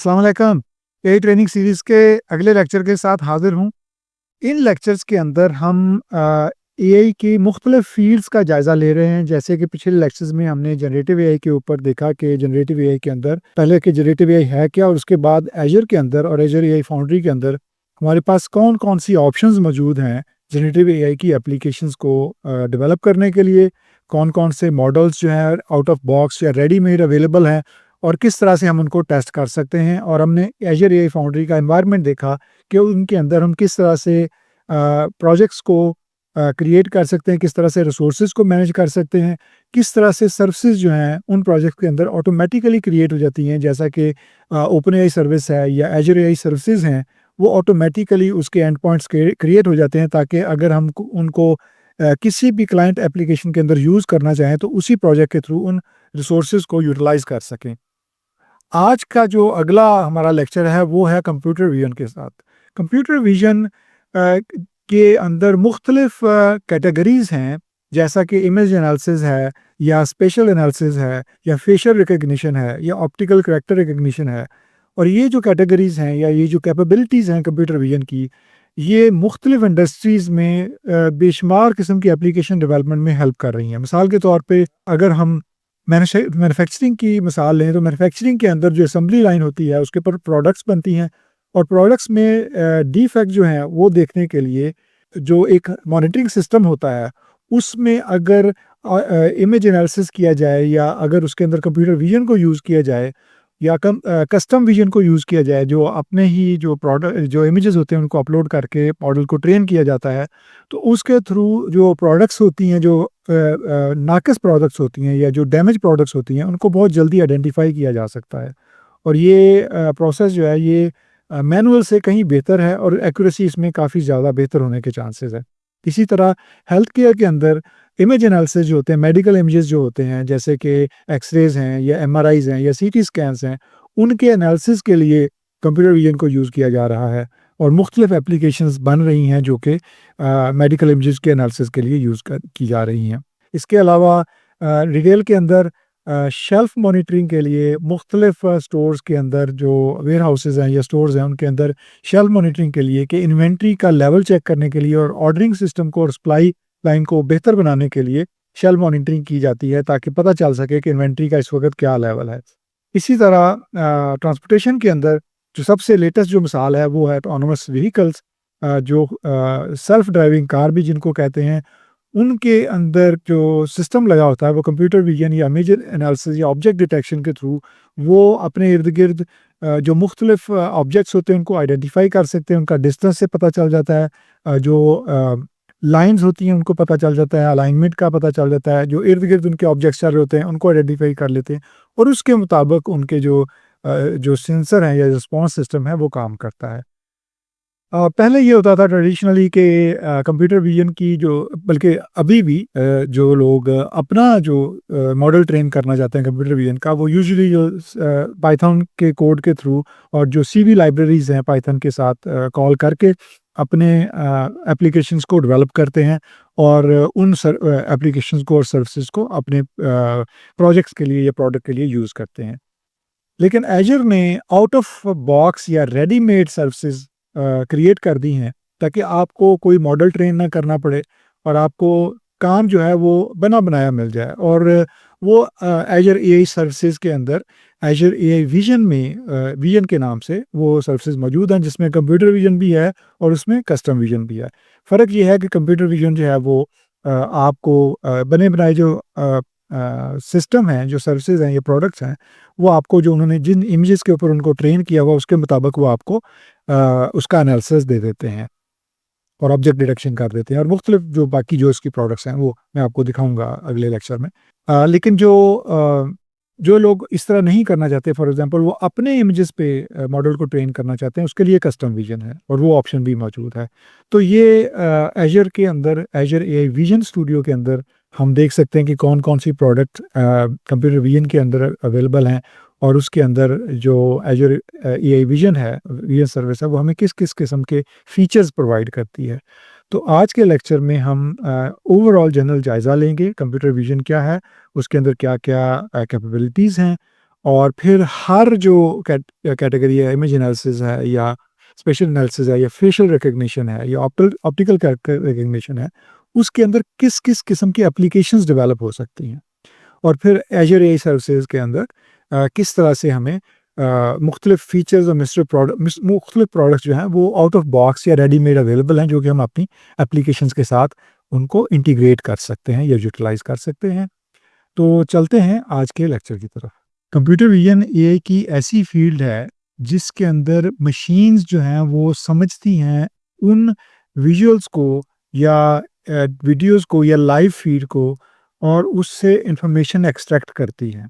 अस्सलाम वालेकुम। AI training series के अगले लेक्चर के साथ हाज़िर हूँ। इन लेक्चर्स के अंदर हम एआई की मुख्तलिफ़ फ़ील्ड्स का जायज़ा ले रहे हैं। जैसे कि पिछले लेक्चर्स में हमने जनरेटिव एआई के ऊपर देखा कि जनरेटिव एआई के अंदर पहले कि जनरेटिव एआई है क्या, और उसके बाद एज़र के अंदर और एज़र एआई फाउंड्री के अंदर हमारे पास कौन-कौन सी ऑप्शंस मौजूद हैं जनरेटिव एआई की एप्लीकेशंस को डेवलप करने के लिए। कौन-कौन से मॉडल्स जो हैं आउट ऑफ बॉक्स या रेडीमेड अवेलेबल हैं और किस तरह से हम उनको टेस्ट कर सकते हैं। और हमने एज़र एआई फाउंड्री का एनवायरनमेंट देखा कि उनके अंदर हम किस तरह से प्रोजेक्ट्स को क्रिएट कर सकते हैं, किस तरह से रिसोर्सेज को मैनेज कर सकते हैं, किस तरह से सर्विसेज जो हैं उन प्रोजेक्ट के अंदर ऑटोमेटिकली क्रिएट हो जाती हैं। जैसा कि ओपन एआई सर्विस है या एज़र एआई सर्विसेज हैं, वो ऑटोमेटिकली उसके एंड पॉइंट्स क्रिएट हो जाते हैं, ताकि अगर हम उनको किसी भी क्लाइंट एप्लीकेशन के अंदर यूज़ करना चाहें तो उसी प्रोजेक्ट के थ्रू उन रिसोर्सेज को यूटिलाइज कर सकें। आज का जो अगला हमारा लेक्चर है वो है कंप्यूटर विज़न के साथ। कंप्यूटर विज़न के अंदर मुख्तलिफ कैटेगरीज़ हैं, जैसा कि इमेज एनालिसिस है या स्पेशल एनालिसिस है या फेशियल रिकॉग्निशन है या ऑप्टिकल कैरेक्टर रिकॉग्निशन है। और ये जो कैटेगरीज़ हैं या ये जो कैपेबिलिटीज़ हैं कंप्यूटर विज़न की, ये मुख्तलिफ इंडस्ट्रीज़ में बेशुमार किस्म की एप्लीकेशन डेवलपमेंट में हेल्प कर रही हैं। मिसाल के तौर पे अगर हम मैन्युफैक्चरिंग की मिसाल लें तो मैन्युफैक्चरिंग के अंदर जो असेंबली लाइन होती है उसके ऊपर प्रोडक्ट्स बनती हैं, और प्रोडक्ट्स में डिफेक्ट जो हैं वो देखने के लिए जो एक मॉनिटरिंग सिस्टम होता है उसमें अगर इमेज एनालिसिस किया जाए या अगर उसके अंदर कंप्यूटर विजन को यूज़ किया जाए या कस्टम विजन को यूज़ किया जाए, जो अपने ही जो प्रोडक्ट जो इमेजेस होते हैं उनको अपलोड करके मॉडल को ट्रेन किया जाता है, तो उसके थ्रू जो प्रोडक्ट्स होती हैं, जो नाक़िस प्रोडक्ट्स होती हैं या जो डैमेज प्रोडक्ट्स होती हैं, उनको बहुत जल्दी आइडेंटिफ़ाई किया जा सकता है। और ये प्रोसेस जो है ये मैनुअल से कहीं बेहतर है और एक्यूरेसी इसमें काफ़ी ज़्यादा बेहतर होने के चांसेस है। इसी तरह हेल्थ केयर के अंदर इमेज एनालिसिस जो होते हैं, मेडिकल इमेजेस जो होते हैं, जैसे कि एक्स-रेज़ हैं या एमआरआईज़ हैं या सीटी स्कैन्स हैं, उनके एनालिसिस के लिए कंप्यूटर विज़न को यूज़ किया जा रहा है और मुख्तलिफ एप्लीकेशंस बन रही हैं जो कि मेडिकल इमेजेस के एनालिसिस के लिए यूज़ की जा रही हैं। इसके अलावा रिटेल के अंदर शेल्फ मॉनिटरिंग के लिए मुख्तलिफ स्टोर्स के अंदर जो वेयर हाउसेज़ हैं या स्टोर्स हैं उनके अंदर शेल्फ मॉनिटरिंग के लिए कि इन्वेंट्री का लेवल चेक करने के लिए और ऑर्डरिंग सिस्टम को और सप्लाई लाइन को बेहतर बनाने के लिए शेल्फ मॉनिटरिंग की जाती है, ताकि पता चल सके कि इन्वेंट्री का इस वक्त क्या लेवल है। इसी तरह ट्रांसपोर्टेशन के अंदर जो सबसे लेटेस्ट जो मिसाल है वो है ऑटोनोमस व्हीकल्स, जो सेल्फ ड्राइविंग कार भी जिनको कहते हैं, उनके अंदर जो सिस्टम लगा होता है वो कंप्यूटर विजन या इमेज एनालिसिस या ऑब्जेक्ट डिटेक्शन के थ्रू वो अपने इर्द गिर्द जो मुख्तलिफ ऑब्जेक्ट्स होते हैं उनको आइडेंटिफाई कर सकते हैं, उनका डिस्टेंस से पता चल जाता है, जो लाइंस होती हैं उनको पता चल जाता है, अलाइनमेंट का पता चल जाता है, जो इर्द गिर्द उनके ऑब्जेक्ट्स चल रहे होते हैं उनको आइडेंटिफाई कर लेते हैं, और उसके मुताबिक उनके जो सेंसर हैं या रिस्पॉन्स सिस्टम है वो काम करता है। पहले ये होता था ट्रेडिशनली कि कंप्यूटर विजन की जो, बल्कि अभी भी जो लोग अपना जो मॉडल ट्रेन करना चाहते हैं कंप्यूटर विजन का, वो यूजुअली जो पाइथन के कोड के थ्रू और जो सीवी लाइब्रेरीज हैं पाइथन के साथ कॉल करके अपने एप्लीकेशंस को डेवलप करते हैं और उन एप्लीकेशंस को और सर्विसेज को अपने प्रोजेक्ट्स के लिए या प्रोडक्ट के लिए यूज़ करते हैं। लेकिन एजर ने आउट ऑफ बॉक्स या रेडीमेड सर्विसेज क्रिएट कर दी हैं, ताकि आपको कोई मॉडल ट्रेन ना करना पड़े और आपको काम जो है वो बना बनाया मिल जाए। और वो एजर एआई सर्विसेज के अंदर एजर एआई विजन में विजन के नाम से वो सर्विसेज मौजूद हैं, जिसमें कंप्यूटर विजन भी है और उसमें कस्टम विजन भी है। फ़र्क ये है कि कंप्यूटर विजन जो है वो आपको बने बनाए जो सिस्टम हैं, जो सर्विसेज हैं या प्रोडक्ट्स हैं, वो आपको जो उन्होंने जिन इमेजेस के ऊपर उनको ट्रेन किया हुआ उसके मुताबिक वो आपको उसका एनालिसिस दे देते हैं और ऑब्जेक्ट डिटेक्शन कर देते हैं, और मुख्तलिफ जो बाकी जो इसकी प्रोडक्ट्स हैं वो मैं आपको दिखाऊंगा अगले लेक्चर में। लेकिन जो लोग इस तरह नहीं करना चाहते, फॉर एग्जांपल वो अपने इमेजेस पे मॉडल को ट्रेन करना चाहते हैं, उसके लिए कस्टम विजन है और वो ऑप्शन भी मौजूद है। तो ये एजर के अंदर, एजर एआई विजन स्टूडियो के अंदर हम देख सकते हैं कि कौन कौन सी प्रोडक्ट कंप्यूटर विजन के अंदर अवेलेबल हैं, और उसके अंदर जो एजर एआई विजन है, विजन सर्विस है, वो हमें किस किस किस्म के फीचर्स प्रोवाइड करती है। तो आज के लेक्चर में हम ओवरऑल जनरल जायज़ा लेंगे कंप्यूटर विजन क्या है, उसके अंदर क्या क्या कैपेबिलिटीज़ हैं, और फिर हर जो कैटेगरी है, इमेज एनालिसिस है या स्पेशल एनालिसिस है या फेशियल रिकग्निशन है या ऑप्टिकल रिकग्निशन है, उसके अंदर किस-किस किस्म की एप्लीकेशंस डेवलप हो सकती हैं। और फिर एज़र एआई सर्विसेज़ के अंदर किस तरह से हमें मुख्तलिफ फ़ीचर्स और मुख्तलिफ प्रोडक्ट्स जो हैं वो आउट ऑफ बॉक्स या रेडीमेड अवेलेबल हैं, जो कि हम अपनी एप्लीकेशंस के साथ उनको इंटीग्रेट कर सकते हैं या यूटिलाइज़ कर सकते हैं। तो चलते हैं आज के लेक्चर की तरफ। कंप्यूटर विज़न एआई की ऐसी फ़ील्ड है, जिसके अंदर मशीन्स जो हैं वो समझती हैं उन विजुअल्स को या वीडियोज़ को या लाइव फ़ीड को, और उससे इन्फॉर्मेशन एक्सट्रैक्ट करती हैं।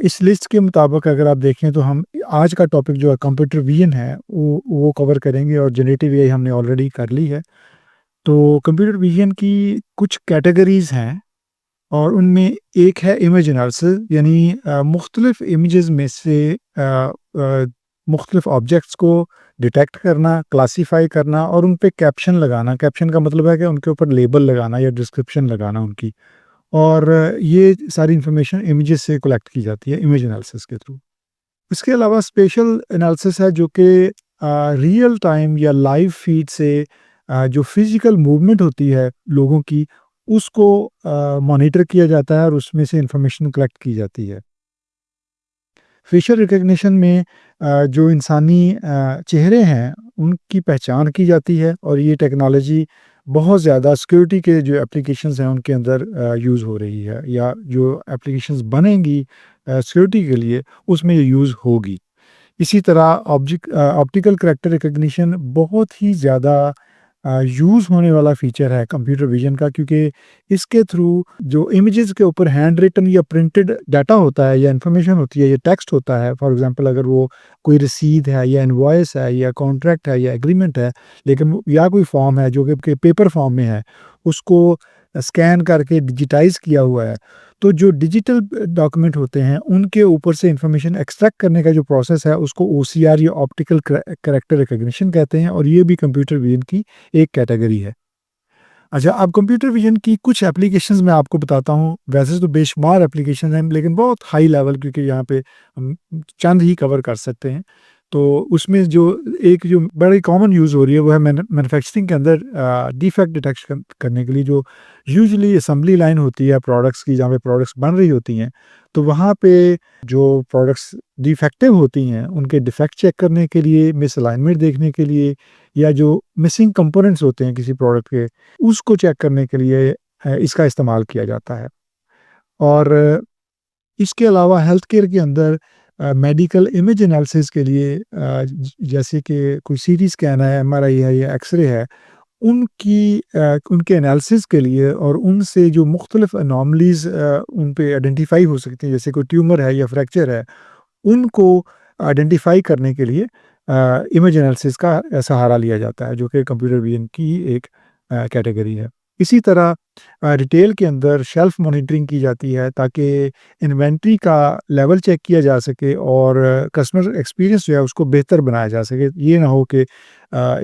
इस लिस्ट के मुताबिक अगर आप देखें तो हम आज का टॉपिक जो है कंप्यूटर विज़न है, वो कवर करेंगे, और जनरेटिव एआई हमने ऑलरेडी कर ली है। तो कंप्यूटर विज़न की कुछ कैटेगरीज़ हैं, और उनमें एक है इमेज एनालिसिस, यानी मुख्तलिफ इमेजेस में से मुख्तलिफ ऑब्जेक्ट्स को डिटेक्ट करना, क्लासीफाई करना और उन पे कैप्शन लगाना। कैप्शन का मतलब है कि उनके ऊपर लेबल लगाना या डिस्क्रिप्शन लगाना उनकी। और ये सारी इंफॉर्मेशन इमेजेस से कलेक्ट की जाती है इमेज एनालिसिस के थ्रू। इसके अलावा स्पेशल एनालिसिस है, जो कि रियल टाइम या लाइव फीड से जो फिजिकल मूवमेंट होती है लोगों की, उसको मॉनिटर किया जाता है और उसमें से इंफॉर्मेशन कलेक्ट की जाती है। फेशियल रिकग्निशन में जो इंसानी चेहरे हैं, उनकी पहचान की जाती है, और ये टेक्नोलॉजी बहुत ज़्यादा सिक्योरिटी के जो एप्लीकेशंस हैं उनके अंदर यूज़ हो रही है, या जो एप्लीकेशंस बनेंगी सिक्योरिटी के लिए, उसमें ये यूज़ होगी। इसी तरह ऑप्टिकल करैक्टर रिकग्निशन बहुत ही ज़्यादा यूज़ होने वाला फ़ीचर है कंप्यूटर विज़न का, क्योंकि इसके थ्रू जो इमेजेस के ऊपर हैंड रिटन या प्रिंटेड डाटा होता है या इन्फॉर्मेशन होती है या टेक्स्ट होता है, फॉर एग्ज़ाम्पल अगर वो कोई रसीद है या इनवॉइस है या कॉन्ट्रैक्ट है या एग्रीमेंट है, लेकिन या कोई फॉर्म है जो कि पेपर फॉर्म में है, उसको स्कैन करके डिजिटाइज़ किया हुआ है। तो जो डिजिटल डॉक्यूमेंट होते हैं, उनके ऊपर से इंफॉर्मेशन एक्सट्रैक्ट करने का जो प्रोसेस है, उसको ओसीआर या ऑप्टिकल कैरेक्टर रिकग्निशन कहते हैं, और ये भी कंप्यूटर विज़न की एक कैटेगरी है। अच्छा, अब कंप्यूटर विज़न की कुछ एप्लीकेशंस मैं आपको बताता हूँ। वैसे तो बेशुमार एप्लीकेशन हैं, लेकिन बहुत हाई लेवल, क्योंकि यहाँ पे हम चंद ही कवर कर सकते हैं। तो उसमें जो बड़ी कॉमन यूज़ हो रही है, वो है मैन्युफैक्चरिंग के अंदर डिफेक्ट डिटेक्ट करने के लिए, जो यूजुअली असेंबली लाइन होती है प्रोडक्ट्स की, जहाँ पे प्रोडक्ट्स बन रही होती हैं। तो वहाँ पे जो प्रोडक्ट्स डिफेक्टिव होती हैं, उनके डिफेक्ट चेक करने के लिए, मिसअलाइनमेंट देखने के लिए, या जो मिसिंग कंपोनेंट्स होते हैं किसी प्रोडक्ट के, उसको चेक करने के लिए इसका इस्तेमाल किया जाता है। और इसके अलावा हेल्थ केयर के अंदर मेडिकल इमेज एनालिसिस के लिए, जैसे कि कोई सीटी स्कैन है, एमआरआई है या एक्सरे है, उनके एनालिसिस के लिए, और उनसे जो मुख्तलिफ अनोमलीज़ उन पे आइडेंटिफ़ाई हो सकती हैं, जैसे कोई ट्यूमर है या फ्रैक्चर है, उनको आइडेंटिफ़ाई करने के लिए इमेज एनालिसिस का सहारा लिया जाता है, जो कि कंप्यूटर विज़न की एक कैटेगरी है। इसी तरह रिटेल के अंदर शेल्फ मॉनिटरिंग की जाती है, ताकि इन्वेंट्री का लेवल चेक किया जा सके और कस्टमर एक्सपीरियंस जो है उसको बेहतर बनाया जा सके। ये ना हो कि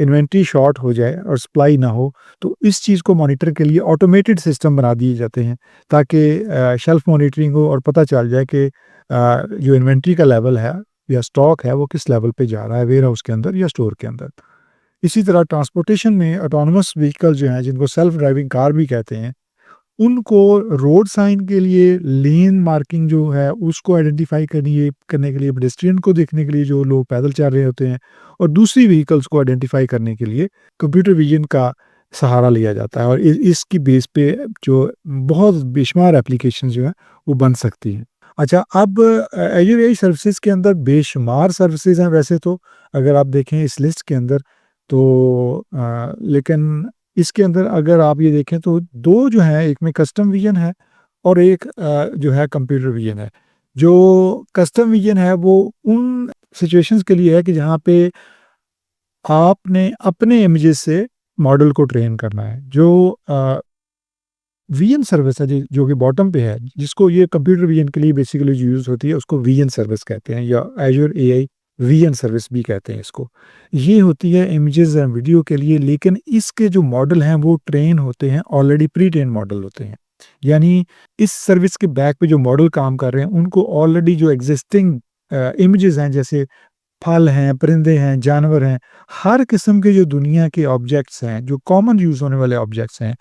इन्वेंट्री शॉर्ट हो जाए और सप्लाई ना हो। तो इस चीज़ को मॉनिटर के लिए ऑटोमेटेड सिस्टम बना दिए जाते हैं, ताकि शेल्फ मॉनिटरिंग हो और पता चल जाए कि जो इन्वेंट्री का लेवल है या स्टॉक है, वो किस लेवल पे जा रहा है, वेयर हाउस के अंदर या स्टोर के अंदर। इसी तरह ट्रांसपोर्टेशन में ऑटोनोमस व्हीकल जो हैं, जिनको सेल्फ ड्राइविंग कार भी कहते हैं, उनको रोड साइन के लिए लेन मार्किंग जो है उसको आइडेंटिफाई करने के लिए, पेडेस्ट्रियन को देखने के लिए जो लोग पैदल चल रहे होते हैं, और दूसरी व्हीकल्स को आइडेंटिफाई करने के लिए कंप्यूटर विजन का सहारा लिया जाता है, और इसकी बेस पे जो बहुत बेशुमार एप्लीकेशन जो है वो बन सकती हैं। अच्छा, अब एज़र एआई सर्विसेज के अंदर बेशुमार सर्विसेज हैं वैसे तो, अगर आप देखें इस लिस्ट के अंदर, तो लेकिन इसके अंदर अगर आप ये देखें तो 2 जो हैं, एक में कस्टम विज़न है और एक जो है कंप्यूटर विज़न है। जो कस्टम विज़न है वो उन सिचुएशंस के लिए है कि जहाँ पे आपने अपने इमेजेस से मॉडल को ट्रेन करना है। जो विज़न सर्विस है जो कि बॉटम पे है, जिसको ये कंप्यूटर विज़न के लिए बेसिकली यूज़ होती है, उसको विज़न सर्विस कहते हैं, या एज़र एआई विजन सर्विस भी कहते हैं इसको। ये होती है इमेजेस एंड वीडियो के लिए, लेकिन इसके जो मॉडल हैं वो ट्रेन होते हैं, ऑलरेडी प्री ट्रेन मॉडल होते हैं। यानी इस सर्विस के बैक पे जो मॉडल काम कर रहे हैं उनको ऑलरेडी जो एग्जिस्टिंग इमेजेस हैं, जैसे फल हैं, परिंदे हैं, जानवर हैं, हर किस्म के जो दुनिया के ऑब्जेक्ट्स हैं, जो कॉमन यूज़ होने वाले ऑब्जेक्ट्स हैं,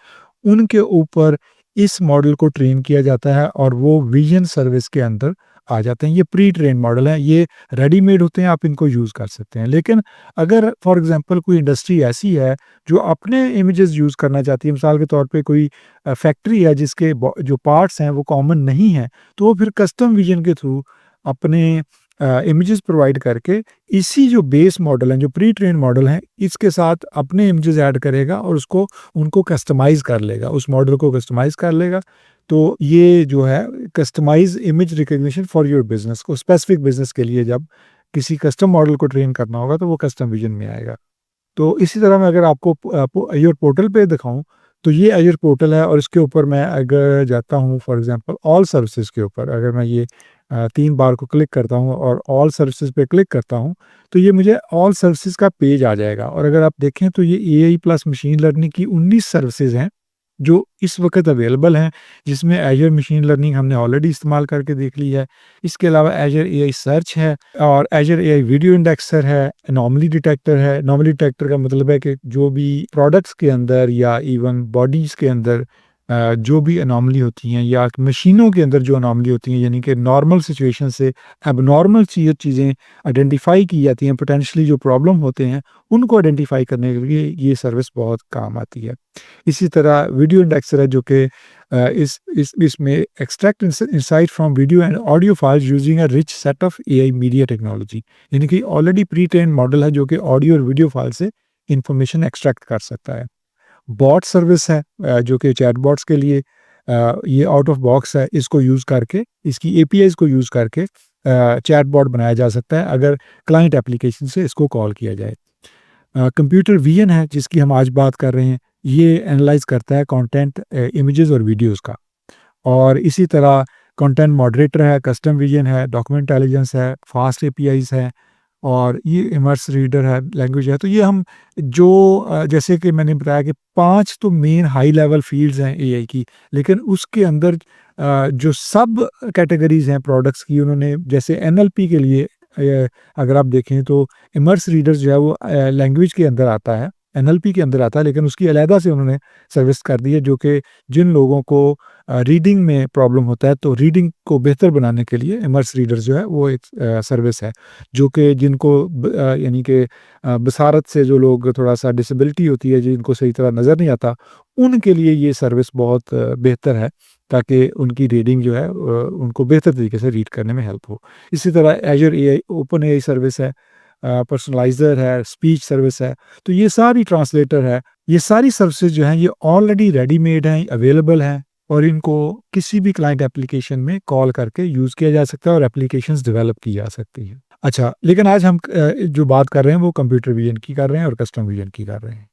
उनके ऊपर इस मॉडल को ट्रेन किया जाता है और वो विज़न सर्विस के अंदर आ जाते हैं। ये प्री ट्रेन मॉडल हैं, ये रेडीमेड होते हैं, आप इनको यूज़ कर सकते हैं। लेकिन अगर फॉर एग्ज़ाम्पल कोई इंडस्ट्री ऐसी है जो अपने इमेजेस यूज़ करना चाहती है, मिसाल के तौर पे कोई फैक्ट्री है जिसके जो पार्ट्स हैं वो कॉमन नहीं हैं, तो वो फिर कस्टम विज़न के थ्रू अपने इमेजेस प्रोवाइड करके इसी जो बेस मॉडल हैं, जो प्री ट्रेन मॉडल हैं, इसके साथ अपने इमेजेस ऐड करेगा और उसको उनको कस्टमाइज़ कर लेगा, उस मॉडल को कस्टमाइज़ कर लेगा। तो ये जो है customise image recognition for your business को, स्पेसिफिक बिज़नेस के लिए जब किसी कस्टम मॉडल को ट्रेन करना होगा तो वो कस्टम विज़न में आएगा। तो इसी तरह मैं अगर आपको अज़ूर पोर्टल पे दिखाऊँ, तो ये अज़ूर पोर्टल है और इसके ऊपर मैं अगर जाता हूँ फॉर एग्ज़ाम्पल ऑल सर्विसेज़ के ऊपर, अगर मैं ये 3 बार को क्लिक करता हूँ और ऑल सर्विसेज़ पे क्लिक करता हूँ, तो ये मुझे ऑल सर्विसेज़ का पेज आ जाएगा और अगर आप देखें तो ये एआई प्लस मशीन लर्निंग की 19 सर्विसेज़ हैं, जो इस वक़्त अवेलेबल हैं, जिसमें एज़ूर मशीन लर्निंग हमने ऑलरेडी इस्तेमाल करके देख ली है। इसके अलावा एज़ूर एआई सर्च है और एज़ूर एआई वीडियो इंडेक्सर है, एनोमली डिटेक्टर है। एनोमली डिटेक्टर का मतलब है कि जो भी प्रोडक्ट्स के अंदर या इवन बॉडीज़ के अंदर जो भी एनोमली होती हैं या मशीनों के अंदर जो एनोमली होती हैं, यानी कि नॉर्मल सिचुएशन से एबनॉर्मल चीज़ें आइडेंटिफ़ाई की जाती हैं, पोटेंशियली जो प्रॉब्लम होते हैं, उनको आइडेंटिफ़ाई करने के लिए ये सर्विस बहुत काम आती है। इसी तरह वीडियो इंडेक्सर है जो कि इसमें extract insight from video and audio files using a rich set of AI media technology, यानी कि ऑलरेडी प्री ट्रेन मॉडल है जो कि ऑडियो और वीडियो फाइल से इंफॉर्मेशन एक्सट्रैक्ट कर सकता है। बॉट सर्विस है जो कि चैटबॉट्स के लिए ये आउट ऑफ बॉक्स है, इसको यूज़ करके, इसकी एपीआईज़ को यूज़ करके चैटबॉट बनाया जा सकता है अगर क्लाइंट एप्लीकेशन से इसको कॉल किया जाए। कंप्यूटर विज़न है जिसकी हम आज बात कर रहे हैं, ये एनालाइज़ करता है कंटेंट, इमेजेस और वीडियोज़ का। और इसी तरह कंटेंट मॉडरेटर है, कस्टम विज़न है, डॉक्यूमेंट इंटेलिजेंस है, फास्ट एपीआईज़ है और ये इमर्स रीडर है, लैंग्वेज है। तो ये हम जो जैसे कि मैंने बताया कि 5 तो मेन हाई लेवल फ़ील्ड्स हैं एआई की, लेकिन उसके अंदर जो सब कैटेगरीज़ हैं प्रोडक्ट्स की, उन्होंने जैसे एनएलपी के लिए अगर आप देखें तो इमर्स रीडर्स जो है वो लैंग्वेज के अंदर आता है, एनएलपी के अंदर आता है, लेकिन उसकी अलहदा से उन्होंने सर्विस कर दी है जो कि जिन लोगों को रीडिंग में प्रॉब्लम होता है, तो रीडिंग को बेहतर बनाने के लिए इमर्स रीडर्स जो है वो एक सर्विस है, जो कि जिनको यानी कि बसारत से जो लोग थोड़ा-सा डिसेबिलिटी होती है, जिनको सही तरह नज़र नहीं आता, उनके लिए ये सर्विस बहुत बेहतर है, ताकि उनकी रीडिंग जो है उनको बेहतर तरीके से रीड करने में हेल्प हो। इसी तरह Azure AI, open AI service है, पर्सनलाइज़र है, स्पीच सर्विस है, तो ये सारी ट्रांसलेटर है, ये सारी सर्विसेज़ जो हैं ये ऑलरेडी रेडीमेड हैं, अवेलेबल हैं और इनको किसी भी क्लाइंट एप्लीकेशन में कॉल करके यूज़ किया जा सकता है और एप्लीकेशंस डेवलप की जा सकती है। अच्छा, लेकिन आज हम जो बात कर रहे हैं वो कंप्यूटर विज़न की कर रहे हैं और कस्टम विज़न की कर रहे हैं।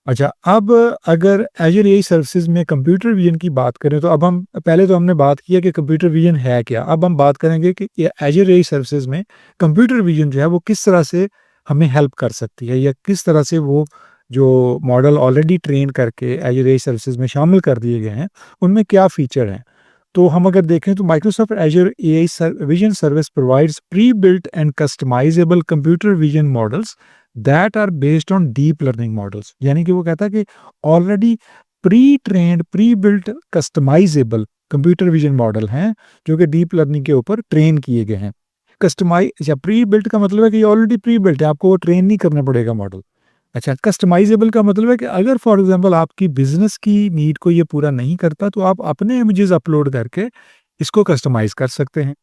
अच्छा, अब अगर एज़ूर एआई सर्विसेज़ में कंप्यूटर विज़न की बात करें, तो अब हम पहले तो हमने बात की है कि कंप्यूटर विज़न है क्या? अब हम बात करेंगे कि ये एज़ूर एआई सर्विसेज़ में कंप्यूटर विज़न जो है वो किस तरह से हमें हेल्प कर सकती है या किस तरह से वो जो मॉडल ऑलरेडी ट्रेन करके एज़ूर एआई सर्विसेज़ में शामिल कर दिए गए हैं, उनमें क्या फ़ीचर हैं? तो हम अगर देखें तो Microsoft Azure AI vision service provides pre-built and customisable computer vision models that are based on deep learning models, यानी कि वो कहता है कि already pre trained, pre built, customisable computer vision model हैं जो कि डीप लर्निंग के ऊपर ट्रेन किए गए हैं। अच्छा, प्री बिल्ट का मतलब है कि ये ऑलरेडी प्री बिल्ट है, आपको वो ट्रेन नहीं करना पड़ेगा मॉडल। अच्छा, कस्टमाइजेबल का मतलब है कि अगर फॉर एग्जांपल आपकी बिजनेस की नीड को ये पूरा नहीं करता, तो आप अपने इमेजेस अपलोड करके इसको कस्टमाइज कर सकते हैं।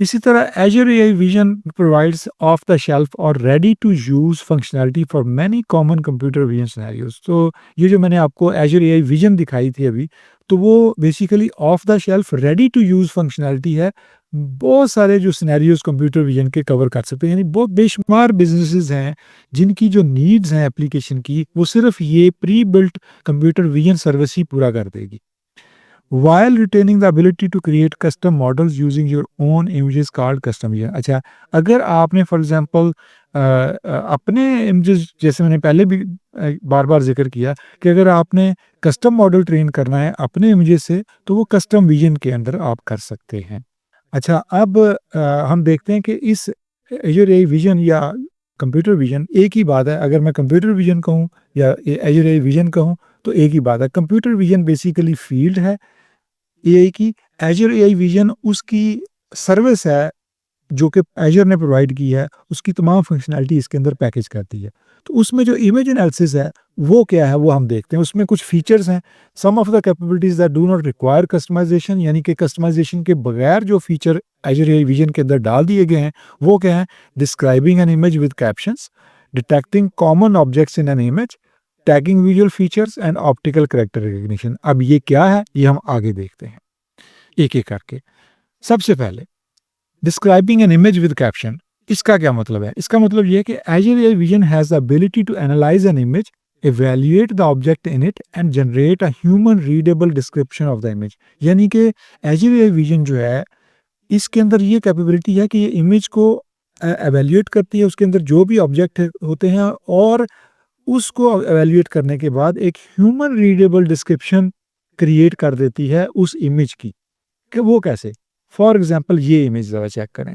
इसी तरह Azure AI vision provides off the shelf और ready to use functionality for many common computer vision scenarios. तो ये जो मैंने आपको एज़ूर एआई विज़न दिखाई थी अभी, तो वो basically off the shelf ready to use functionality है। बहुत सारे जो सिनेरियोज़ कंप्यूटर विज़न के कवर कर सकते हैं, यानी बहुत बेशुमार बिज़नेसेस हैं, जिनकी जो नीड्स हैं एप्लीकेशन की, वो सिर्फ़ ये pre built computer vision service ही पूरा कर देगी। While retaining the ability to create custom models using your own images called custom vision. अच्छा, अगर आपने फॉर एग्जांपल अपने इमेजेस, जैसे मैंने पहले भी बार-बार ज़िक्र किया कि अगर आपने कस्टम मॉडल ट्रेन करना है अपने इमेजेस से, तो वो कस्टम विजन के अंदर आप कर सकते हैं। अच्छा, अब हम देखते हैं कि इस एज़ुर एआई विज़न या कंप्यूटर विज़न एक ही बात है। अगर मैं कंप्यूटर विज़न कहूँ या एज़ुर एआई विज़न कहूँ, तो एक ही बात है। कंप्यूटर विज़न बेसिकली फ़ील्ड है एआई की, एज़ुर एआई विज़न उसकी सर्विस है जो कि एज़ुर ने प्रोवाइड की है, उसकी तमाम फंक्शनैलिटी इसके अंदर पैकेज करती है। तो उसमें जो इमेज एनालिसिस है, वो क्या है, वो हम देखते हैं। उसमें कुछ फीचर्स हैं, some of the capabilities that do not require customisation, यानी कि कस्टमाइज़ेशन के बगैर जो फीचर एज़ुर एआई विज़न के अंदर डाल दिए गए हैं, वो क्या हैं? Describing an image with captions, detecting common objects in an image, tagging visual features and optical character recognition. अब ये क्या है? ये हम आगे देखते हैं, एक-एक करके। सबसे पहले describing an image with caption, इसका क्या मतलब है? इसका मतलब ये है कि Azure AI vision has the ability to analyse an image, evaluate the object in it and generate a human readable description of the image. यानी कि एज़ुर एआई विज़न जो है, इसके अंदर ये कैपेबिलिटी है कि ये इमेज को इवैल्यूएट करती है, उसके अंदर जो भी ऑब्जेक्ट होते हैं, और उसको इवैल्यूएट करने के बाद एक ह्यूमन रीडेबल डिस्क्रिप्शन क्रिएट कर देती है उस इमेज की। कि वो कैसे? फॉर एग्ज़ाम्पल ये इमेज ज़रा चेक करें।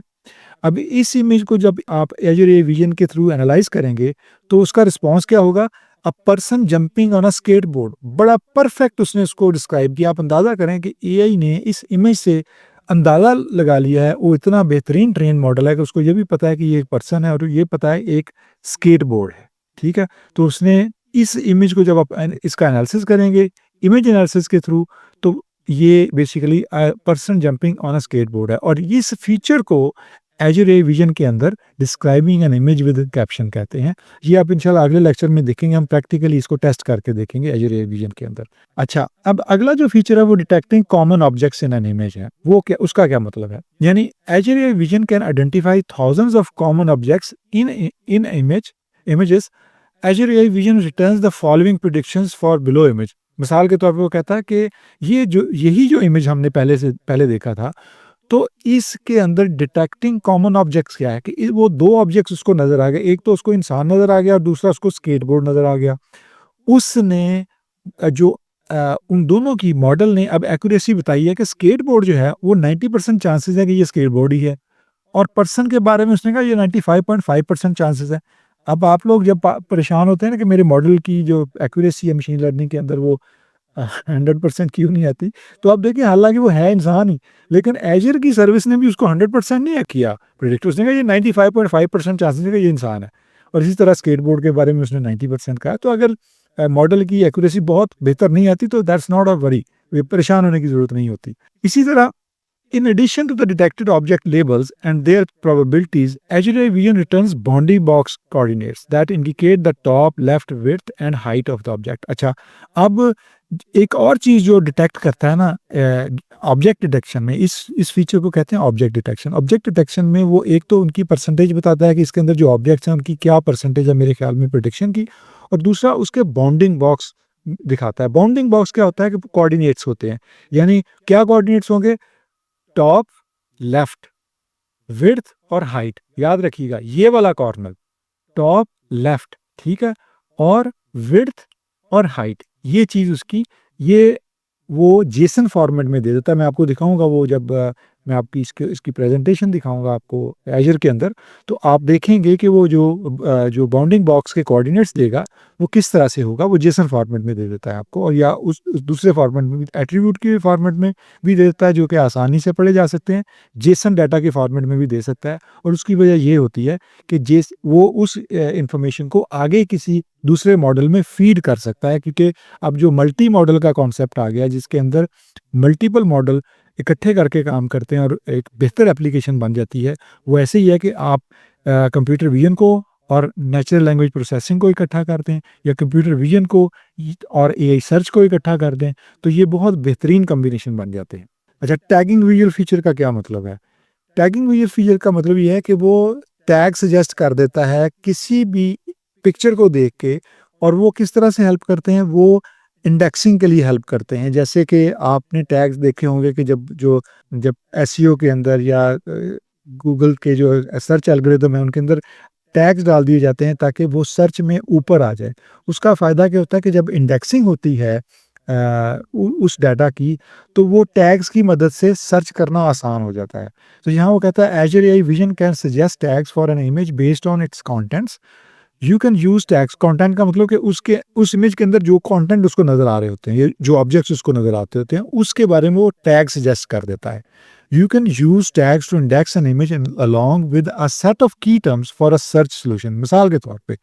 अब इस इमेज को जब आप एज़ुर एआई विज़न के थ्रू एनालाइज़ करेंगे, तो उसका रिस्पॉन्स क्या होगा? A person jumping on a skateboard. बड़ा परफेक्ट उसने उसको डिस्क्राइब किया। आप अंदाज़ा करें कि एआई ने इस इमेज से अंदाज़ा लगा लिया है, वो इतना बेहतरीन ट्रेन मॉडल है कि उसको ये भी पता है कि ये एक पर्सन है और ये पता है एक स्केटबोर्ड है, ठीक है? तो उसने इस इमेज को जब आप इसका एनालिसिस करेंगे, इमेज एनालिसिस के थ्रू, तो ये basically person jumping on a skateboard है, और इस फीचर को एज़ुर एआई विज़न के अंदर describing an image with caption कहते हैं। ये आप इंशाल्लाह अगले लेक्चर में देखेंगे, हम प्रैक्टिकली इसको टेस्ट करके देखेंगे एज़ुर एआई विज़न के अंदर। अच्छा, अब अगला जो फीचर है वो detecting common objects in an image है। वो क्या, उसका क्या मतलब है? यानी Azure AI vision can identify thousands of common objects in images. Azure AI vision returns the following predictions for below image. मिसाल के तौर पे वो कहता है कि यही जो इमेज हमने पहले देखा था, तो इसके अंदर डिटेक्टिंग कॉमन ऑब्जेक्ट्स क्या है कि वो 2 ऑब्जेक्ट्स उसको नज़र आ गए। एक तो उसको इंसान नज़र आ गया और दूसरा उसको स्केटबोर्ड नज़र आ गया। उसने उन दोनों की मॉडल ने अब एक्यूरेसी बताई है कि स्केटबोर्ड जो है वो 90% चांसेस है कि ये स्केटबोर्ड ही है, और पर्सन के बारे में उसने कहा ये 95.5% चांसेस है। अब आप लोग जब परेशान होते हैं ना कि मेरे मॉडल की जो एक्यूरेसी है मशीन लर्निंग के अंदर वो 100% क्यों नहीं आती? तो आप देखिए, हालाँकि वो है इंसान ही, लेकिन एज़र की सर्विस ने भी उसको 100% नहीं किया प्रेडिक्ट। उसने कहा ये 95.5% चांसेस है कि ये इंसान है, और इसी तरह स्केटबोर्ड के बारे में उसने 90% कहा। तो अगर मॉडल की एक्यूरेसी बहुत बेहतर नहीं आती, तो दैट्स नॉट अ वरी, वे परेशान होने की ज़रूरत नहीं होती। इसी तरह, in addition to the detected object labels and their probabilities, Azure AI Vision returns bounding box coordinates that indicate the top, left, width and height of the object. अच्छा, अब एक और चीज़ जो डिटेक्ट करता है ना ऑब्जेक्ट डिटेक्शन में, इस फीचर को कहते हैं ऑब्जेक्ट डिटेक्शन। ऑब्जेक्ट डिटेक्शन में वो एक तो उनकी परसेंटेज बताता है कि इसके अंदर जो ऑब्जेक्ट्स हैं उनकी क्या परसेंटेज है मेरे ख्याल में प्रेडिक्शन की, और दूसरा उसके बाउंडिंग बॉक्स दिखाता है। बाउंडिंग बॉक्स क्या होता है कि कोऑर्डिनेट्स होते हैं, यानी क्या कोऑर्डिनेट्स होंगे? टॉप, लेफ्ट, विड्थ और हाइट। याद रखिएगा ये वाला कॉर्नर, टॉप, लेफ्ट, ठीक है, और विड्थ और हाइट, ये चीज़ उसकी, ये वो जेसन फॉर्मेट में दे देता है। मैं आपको दिखाऊँगा वो जब मैं आपकी इसकी प्रेज़ेंटेशन दिखाऊँगा आपको एज़र के अंदर, तो आप देखेंगे कि वो जो बाउंडिंग बॉक्स के कोऑर्डिनेट्स देगा, वो किस तरह से होगा, वो जेसन फॉर्मेट में दे देता है आपको, और या उस दूसरे फॉर्मेट में भी, एट्रीब्यूट के फॉर्मेट में भी दे देता है, जो कि आसानी से पढ़े जा सकते हैं। जेसन डाटा के फॉर्मेट में भी दे सकता है, और उसकी वजह ये होती है कि वो उस इन्फॉर्मेशन को आगे किसी दूसरे मॉडल में फ़ीड कर सकता है, क्योंकि अब जो मल्टी मॉडल का कॉन्सेप्ट आ गया है, जिसके अंदर मल्टीपल मॉडल इकट्ठे करके काम करते हैं और एक बेहतर एप्लीकेशन बन जाती है। वो ऐसे ही है कि आप कंप्यूटर विज़न को और नेचुरल लैंग्वेज प्रोसेसिंग को इकट्ठा करते हैं, या कंप्यूटर विज़न को और एआई सर्च को इकट्ठा कर दें, तो ये बहुत बेहतरीन कॉम्बिनेशन बन जाते हैं। अच्छा, टैगिंग विजुअल फीचर का क्या मतलब है? टैगिंग विजुअल फीचर का मतलब ये है कि वो टैग सजेस्ट कर देता है किसी भी पिक्चर को देख के, और वो किस तरह से हेल्प करते हैं, वो इंडेक्सिंग के लिए हेल्प करते हैं। जैसे कि आपने टैग्स देखे होंगे कि जब एसईओ के अंदर या गूगल के जो सर्च एल्गोरिदम है उनके अंदर टैग्स डाल दिए जाते हैं ताकि वो सर्च में ऊपर आ जाए। उसका फ़ायदा क्या होता है कि जब इंडेक्सिंग होती है उस डाटा की, तो वो टैग्स की मदद से सर्च करना आसान हो जाता है। तो यहाँ वो कहता है Azure AI vision can suggest tags for an image based on its contents. You can use tags. Content का मतलब कि उसके उस इमेज के अंदर जो कंटेंट उसको नज़र आ रहे होते हैं, ये जो ऑब्जेक्ट्स उसको नज़र आते होते हैं, उसके बारे में वो टैग सजेस्ट कर देता है। You can use tags to index an image along with a set of key terms for a search solution। मिसाल के तौर पे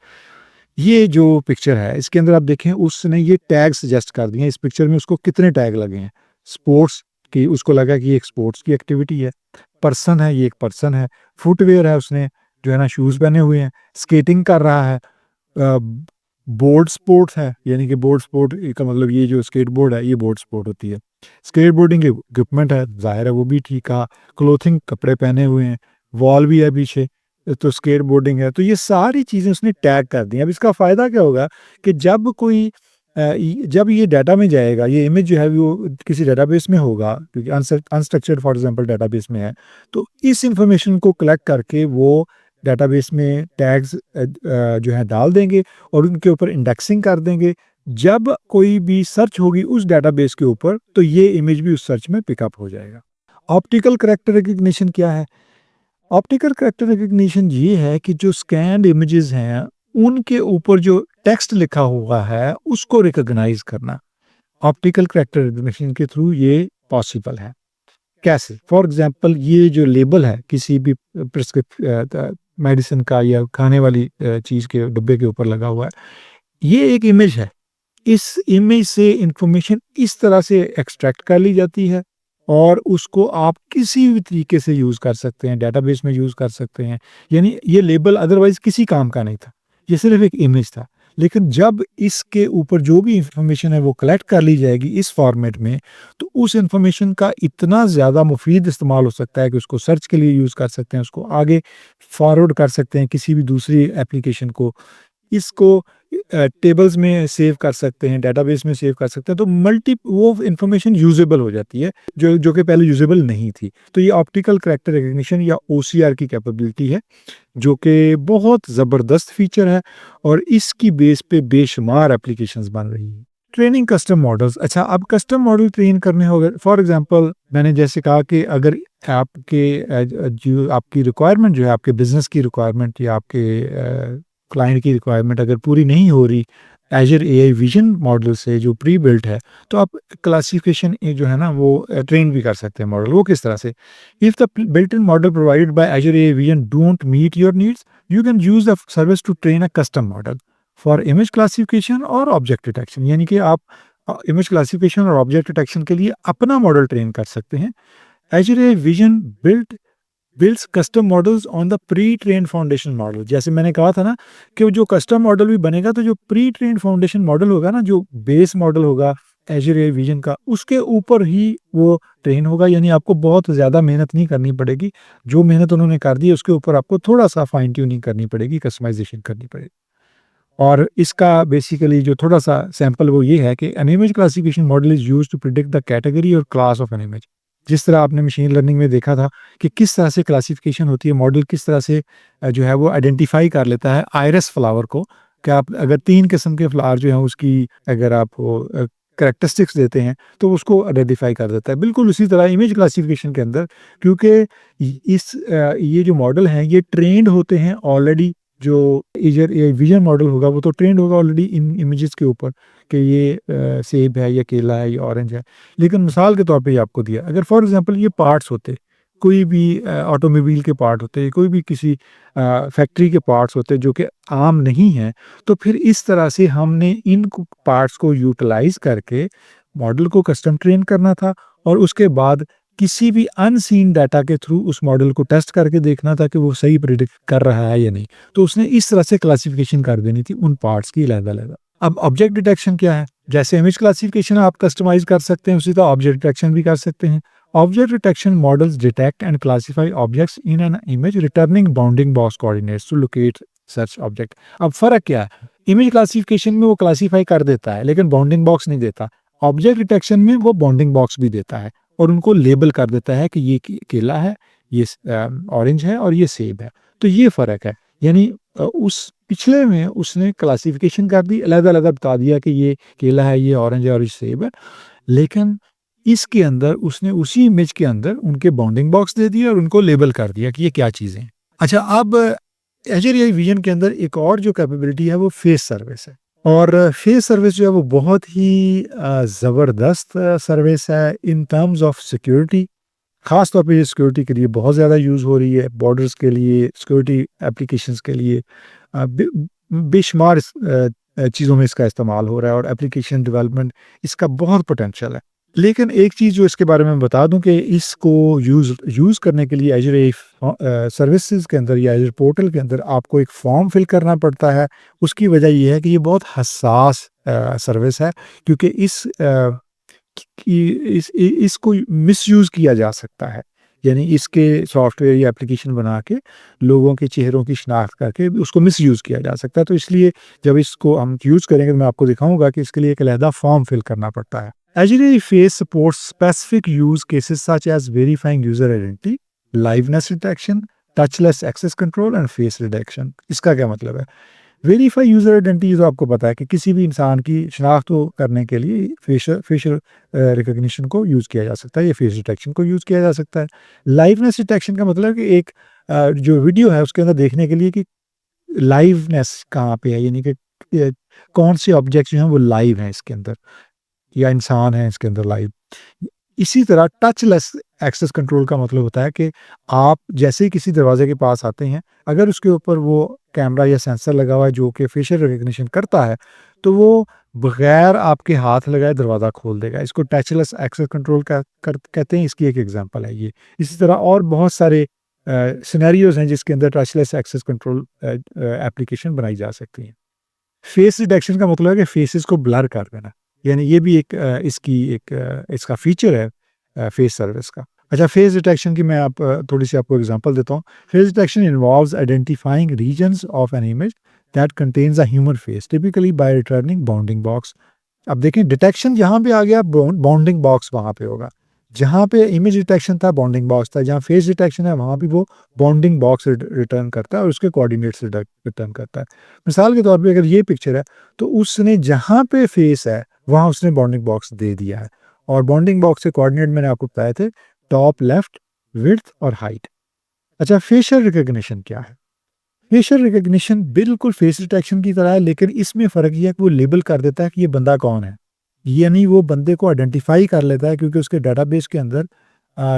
ये जो पिक्चर है इसके अंदर आप देखें उसने ये टैग सजेस्ट कर दिए हैं। इस पिक्चर में उसको कितने टैग लगे हैं। स्पोर्ट्स की उसको लगा कि ये एक स्पोर्ट्स की एक्टिविटी है। पर्सन है, ये एक पर्सन है। फुटवेयर है, उसने जो है ना शूज़ पहने हुए हैं। स्केटिंग कर रहा है। बोर्ड स्पोर्ट्स है, यानी कि बोर्ड स्पोर्ट का मतलब ये जो स्केटबोर्ड है ये बोर्ड स्पोर्ट होती है। स्केटबोर्डिंग इक्विपमेंट है, ज़ाहिर है वो भी ठीक कहा। क्लोथिंग कपड़े पहने हुए हैं, वॉल भी है पीछे, तो स्केटबोर्डिंग है। तो ये सारी चीज़ें उसने टैग कर दी हैं। अब इसका फ़ायदा क्या होगा कि जब ये डाटा में जाएगा, ये इमेज जो है वो किसी डाटाबेस में होगा, क्योंकि अनस्ट्रक्चर्ड फॉर एग्जांपल डाटाबेस में है, तो इस इन्फॉर्मेशन को कलेक्ट करके वो डाटाबेस में टैग्स जो है डाल देंगे और उनके ऊपर इंडेक्सिंग कर देंगे। जब कोई भी सर्च होगी उस डाटाबेस के ऊपर, तो ये इमेज भी उस सर्च में पिकअप हो जाएगा। ऑप्टिकल कैरेक्टर रिकग्निशन क्या है? ऑप्टिकल कैरेक्टर रिकग्निशन ये है कि जो स्कैन्ड इमेजेस हैं, उनके ऊपर जो टेक्स्ट लिखा हुआ है, उसको रिकॉग्नाइज करना। ऑप्टिकल कैरेक्टर रिकग्निशन के थ्रू ये पॉसिबल है। कैसे? फॉर एग्जांपल ये जो लेबल है किसी भी मेडिसिन का या खाने वाली चीज़ के डिब्बे के ऊपर लगा हुआ है, ये एक इमेज है। इस इमेज से इंफॉर्मेशन इस तरह से एक्सट्रैक्ट कर ली जाती है और उसको आप किसी भी तरीके से यूज़ कर सकते हैं, डेटाबेस में यूज़ कर सकते हैं। यानी ये लेबल अदरवाइज़ किसी काम का नहीं था, ये सिर्फ़ एक इमेज था। लेकिन जब इसके ऊपर जो भी इंफॉर्मेशन है वो कलेक्ट कर ली जाएगी इस फॉर्मेट में, तो उस इंफॉर्मेशन का इतना ज़्यादा मुफ़ीद इस्तेमाल हो सकता है कि उसको सर्च के लिए यूज़ कर सकते हैं, उसको आगे फॉरवर्ड कर सकते हैं किसी भी दूसरी एप्लीकेशन को। इसको टेबल्स में सेव कर सकते हैं, डेटाबेस में सेव कर सकते हैं, तो वो इन्फॉर्मेशन यूज़ेबल हो जाती है, जो कि पहले यूज़ेबल नहीं थी। तो ये ऑप्टिकल कैरेक्टर रिकग्निशन या ओसीआर की कैपेबिलिटी है, जो कि बहुत ज़बरदस्त फीचर है और इसकी बेस पे बेशुमार एप्लीकेशंस बन रही हैं। Training custom models. अच्छा, अब कस्टम मॉडल ट्रेन करने हो गए, फॉर एग्ज़ाम्पल मैंने जैसे कहा कि अगर जो आपकी रिक्वायरमेंट जो है, आपके बिज़नेस की रिक्वायरमेंट या आपके क्लाइंट की रिक्वायरमेंट अगर पूरी नहीं हो रही एज़र एआई विज़न मॉडल से जो प्री बिल्ट है, तो आप क्लासिफिकेशन जो है ना वो ट्रेन भी कर सकते हैं मॉडल। वो किस तरह से? If the built in model provided by Azure AI vision don't meet your needs, you can use the service to train a custom model for image classification और ऑब्जेक्ट डिटेक्शन। यानी कि आप इमेज क्लासिफिकेशन और object detection के लिए अपना model train कर सकते हैं। Azure AI vision builds custom models on the pretrained foundation model. जैसे मैंने कहा था ना कि जो कस्टम मॉडल भी बनेगा, तो जो प्री ट्रेन्ड फाउंडेशन मॉडल होगा ना, जो बेस मॉडल होगा एज़र एआई विज़न का, उसके ऊपर ही वो ट्रेन होगा। यानी आपको बहुत ज़्यादा मेहनत नहीं करनी पड़ेगी। जो मेहनत उन्होंने कर दी है उसके ऊपर आपको थोड़ा-सा फाइन ट्यूनिंग करनी पड़ेगी, कस्टमाइज़ेशन करनी पड़ेगी। और इसका बेसिकली जो थोड़ा-सा सैंपल वो ये है कि an image classification model is used to predict the category और क्लास ऑफ एन इमेज। जिस तरह आपने मशीन लर्निंग में देखा था कि किस तरह से क्लासिफिकेशन होती है, मॉडल किस तरह से जो है वो आइडेंटिफ़ाई कर लेता है आइरिस फ्लावर को, कि आप अगर 3 किस्म के फ्लावर जो हैं उसकी अगर आप वो कैरेक्टरिस्टिक्स देते हैं, तो उसको आइडेंटिफ़ाई कर देता है। बिल्कुल उसी तरह इमेज क्लासिफिकेशन के अंदर, क्योंकि ये जो मॉडल हैं ये ट्रेन्ड होते हैं ऑलरेडी। जो इजर ये विज़न मॉडल होगा वो तो ट्रेन्ड होगा ऑलरेडी इन इमेजेस के ऊपर कि ये सेब है, ये केला है, ये ऑरेंज है। लेकिन मिसाल के तौर पे ये आपको दिया, अगर फॉर एग्ज़ाम्पल ये पार्ट्स होते, कोई भी ऑटोमोबाइल के पार्ट होते, कोई भी किसी फैक्ट्री के पार्ट्स होते जो कि आम नहीं हैं, तो फिर इस तरह से हमने इन पार्ट्स को यूटिलाइज़ करके मॉडल को कस्टम ट्रेन करना था और उसके बाद किसी भी अनसीन डाटा के थ्रू उस मॉडल को टेस्ट करके देखना था कि वो सही प्रेडिक्ट कर रहा है या नहीं। तो उसने इस तरह से क्लासिफिकेशन कर देनी थी उन पार्ट्स की अलग-अलग। अब ऑब्जेक्ट डिटेक्शन क्या है? जैसे इमेज क्लासिफिकेशन आप कस्टमाइज़ कर सकते हैं, उसी तरह ऑब्जेक्ट डिटेक्शन भी कर सकते हैं। Object detection models detect and classify objects in an image returning bounding box coordinates to locate such object. अब फ़र्क क्या है? इमेज क्लासिफिकेशन में वो क्लासिफाई कर देता है, लेकिन बाउंडिंग बॉक्स नहीं देता। ऑब्जेक्ट डिटेक्शन में वो बाउंडिंग बॉक्स भी देता है और उनको लेबल कर देता है कि ये केला है, ये ऑरेंज है और ये सेब है। तो ये फ़र्क है। यानी उस पिछले में उसने क्लासिफिकेशन कर दी, अलग-अलग बता दिया कि ये केला है, ये ऑरेंज है और ये सेब है। लेकिन इसके अंदर उसने उसी इमेज के अंदर उनके बाउंडिंग बॉक्स दे दिए और उनको लेबल कर दिया कि ये क्या चीज़ें हैं। अच्छा, अब एज़र एआई विज़न के अंदर एक और जो कैपेबिलिटी है वो फेस सर्विस है और फेस सर्विस जो है वो बहुत ही ज़बरदस्त सर्विस है इन टर्म्स ऑफ सिक्योरिटी। ख़ास तौर पे ये सिक्योरिटी के लिए बहुत ज़्यादा यूज़ हो रही है, बॉर्डर्स के लिए, सिक्योरिटी एप्लीकेशंस के लिए बेशुमार चीज़ों में इसका इस्तेमाल हो रहा है और एप्लीकेशन डेवलपमेंट इसका बहुत पोटेंशियल है। लेकिन एक चीज़ जो इसके बारे में बता दूँ कि इसको यूज़ करने के लिए एज़र एआई सर्विसेज़ के अंदर या एज़र पोर्टल के अंदर आपको एक फॉर्म फिल करना पड़ता है। उसकी वजह ये है कि ये बहुत हसास सर्विस है, क्योंकि इसको मिसयूज़ किया जा सकता है। यानी इसके सॉफ्टवेयर या एप्लीकेशन बना के लोगों के चेहरों की शिनाख्त करके उसको मिसयूज़ किया जा सकता है। तो इसलिए जब इसको हम यूज़ करेंगे तो मैं आपको दिखाऊँगा कि इसके लिए एक अलहदा फॉर्म फिल करना पड़ता है। Azure Face supports specific use cases such as verifying user identity, liveness detection, touchless access control and face detection। इसका क्या मतलब है? वेरीफाई यूज़र आइडेंटिटी तो आपको पता है कि किसी भी इंसान की शिनाख्त को करने के लिए फेशियल रिकॉग्निशन को यूज़ किया जा सकता है, या फेस डिटेक्शन को यूज़ किया जा सकता है। लाइवनेस डिटेक्शन का मतलब है कि एक जो वीडियो है उसके अंदर देखने के लिए कि लाइवनेस कहाँ पे है, यानी कि कौन से ऑब्जेक्ट जो हैं वो लाइव हैं इसके अंदर, या इंसान है इसके अंदर लाइव। इसी तरह टचलेस एक्सेस कंट्रोल का मतलब होता है कि आप जैसे ही किसी दरवाजे के पास आते हैं, अगर उसके ऊपर वो कैमरा या सेंसर लगा हुआ है जो कि फेशियल रिकग्निशन करता है, तो वो बगैर आपके हाथ लगाए दरवाज़ा खोल देगा। इसको टचलेस एक्सेस कंट्रोल कहते हैं। इसकी एक एग्जांपल है ये। इसी तरह और बहुत सारे सिनेरियोज हैं जिसके अंदर टचलेस एक्सेस कंट्रोल एप्लीकेशन बनाई जा सकती है। फेस डिटेक्शन का मतलब है कि फेसेस को ब्लर कर देना, यानी ये भी एक इसका फीचर है फेस सर्विस का। अच्छा, फेस डिटेक्शन की मैं थोड़ी सी आपको एग्जांपल देता हूँ। Face detection involves identifying regions of an image that contains a human face typically by returning bounding box. अब देखें, डिटेक्शन जहाँ पे आ गया, बाउंडिंग बॉक्स वहाँ पे होगा। जहाँ पे इमेज डिटेक्शन था बाउंडिंग बॉक्स था, जहाँ फेस डिटेक्शन है वहाँ भी वो बाउंडिंग बॉक्स रिटर्न करता है और उसके कोऑर्डिनेट्स रिटर्न करता है। मिसाल के तौर पे अगर ये पिक्चर है, तो उसने जहाँ पे फेस है वहाँ उसने बाउंडिंग बॉक्स दे दिया है, और बाउंडिंग बॉक्स के कोऑर्डिनेट मैंने आपको बताए थे, टॉप, लेफ्ट, विड्थ और हाइट। अच्छा, फेशियल रिकग्निशन क्या है? फेशियल रिकग्निशन बिल्कुल फेस डिटेक्शन की तरह है, लेकिन इसमें फ़र्क ये है कि वो लेबल कर देता है कि ये बंदा कौन है। यानी वो बंदे को आइडेंटिफ़ाई कर लेता है, क्योंकि उसके डेटाबेस के अंदर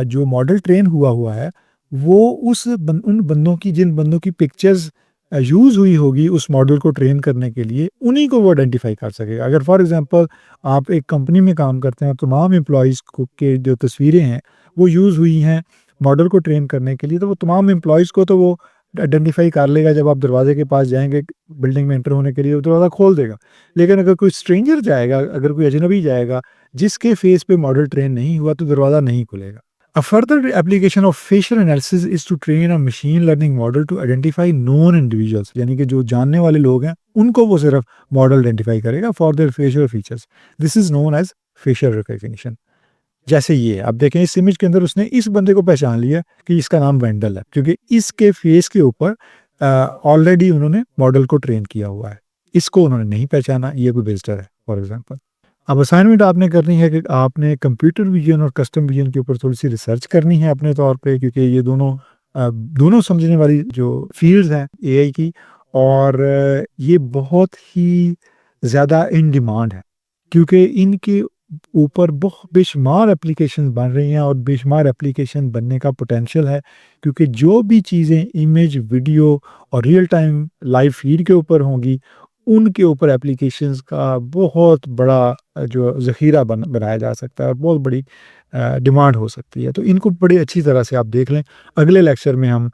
जो मॉडल ट्रेन हुआ है, वो उन बंदों की, जिन बंदों की पिक्चर्स यूज़ हुई होगी उस मॉडल को ट्रेन करने के लिए, उन्हीं को वो आइडेंटिफ़ाई कर सकेगा। अगर फॉर एग्ज़ाम्पल आप एक कंपनी में काम करते हैं, तमाम एम्प्लॉइज़ को के जो तस्वीरें हैं, वो यूज़ हुई हैं मॉडल को ट्रेन करने के लिए, तो वो तमाम एम्प्लॉइज़ को तो वो आइडेंटिफ़ाई कर लेगा। जब आप दरवाजे के पास जाएँगे बिल्डिंग में एंटर होने के लिए, वो दरवाज़ा खोल देगा। लेकिन अगर कोई स्ट्रेंजर जाएगा, अगर कोई अजनबी जाएगा जिसके फेस पे मॉडल ट्रेन नहीं हुआ, तो दरवाज़ा नहीं खुलेगा। A further application of facial analysis is to train a machine learning model to identify known individuals, यानी कि जो जानने वाले लोग हैं उनको वो सिर्फ मॉडल आइडेंटिफाई करेगा for their facial features. This is known as facial recognition. जैसे ये आप देखें, इस इमेज के अंदर उसने इस बंदे को पहचान लिया कि इसका नाम वेंडल है, क्योंकि इसके फेस के ऊपर ऑलरेडी उन्होंने मॉडल को ट्रेन किया हुआ है। इसको उन्होंने नहीं पहचाना, ये कोई विजिटर है फॉर एग्जांपल। अब असाइनमेंट आपने करनी है कि आपने कंप्यूटर विजन और कस्टम विजन के ऊपर थोड़ी सी रिसर्च करनी है अपने तौर पे, क्योंकि ये दोनों समझने वाली जो फील्ड्स हैं एआई की, और ये बहुत ही ज़्यादा इन डिमांड है, क्योंकि इनके ऊपर बहुत बेशुमार एप्लीकेशन बन रही हैं और बेशुमार एप्लीकेशन बनने का पोटेंशियल है, क्योंकि जो भी चीज़ें इमेज, वीडियो और रियल टाइम लाइव फीड के ऊपर होंगी, उनके ऊपर एप्लीकेशंस का बहुत बड़ा जो ज़ख़ीरा बनाया जा सकता है और बहुत बड़ी डिमांड हो सकती है। तो इनको बड़ी अच्छी तरह से आप देख लें। अगले लेक्चर में हम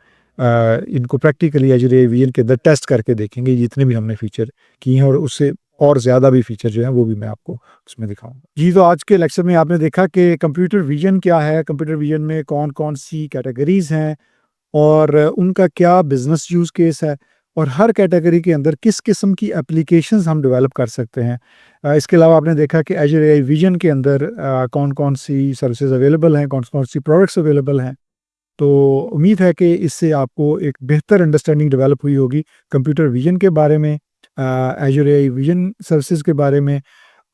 इनको प्रैक्टिकली एज़र एवियन के अंदर टेस्ट करके देखेंगे, जितने भी हमने फीचर किए हैं, और उससे और ज़्यादा भी फीचर जो हैं वो भी मैं आपको उसमें दिखाऊँगा। जी, तो आज के लेक्चर में आपने देखा कि कंप्यूटर विज़न क्या है, कंप्यूटर विज़न में कौन-कौन सी कैटेगरीज़ हैं और उनका क्या बिज़नेस यूज़ केस है, और हर कैटेगरी के अंदर किस किस्म की एप्लीकेशंस हम डेवलप कर सकते हैं। इसके अलावा आपने देखा कि एज़्योर एआई विज़न के अंदर कौन-कौन सी सर्विसेज़ अवेलेबल हैं, कौन-कौन सी प्रोडक्ट्स अवेलेबल हैं। तो उम्मीद है कि इससे आपको एक बेहतर अंडरस्टैंडिंग डेवलप हुई होगी कंप्यूटर विज़न के बारे में, एज़्योर एआई विज़न सर्विसेज़ के बारे में।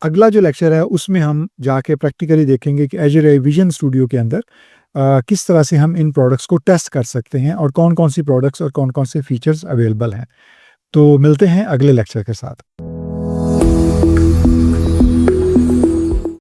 अगला जो लेक्चर है उसमें हम जाके प्रैक्टिकली देखेंगे कि एज़्योर एआई विज़न स्टूडियो के अंदर किस तरह से हम इन प्रोडक्ट्स को टेस्ट कर सकते हैं और कौन-कौन सी प्रोडक्ट्स और कौन-कौन से फीचर्स अवेलेबल हैं। तो मिलते हैं अगले लेक्चर के साथ।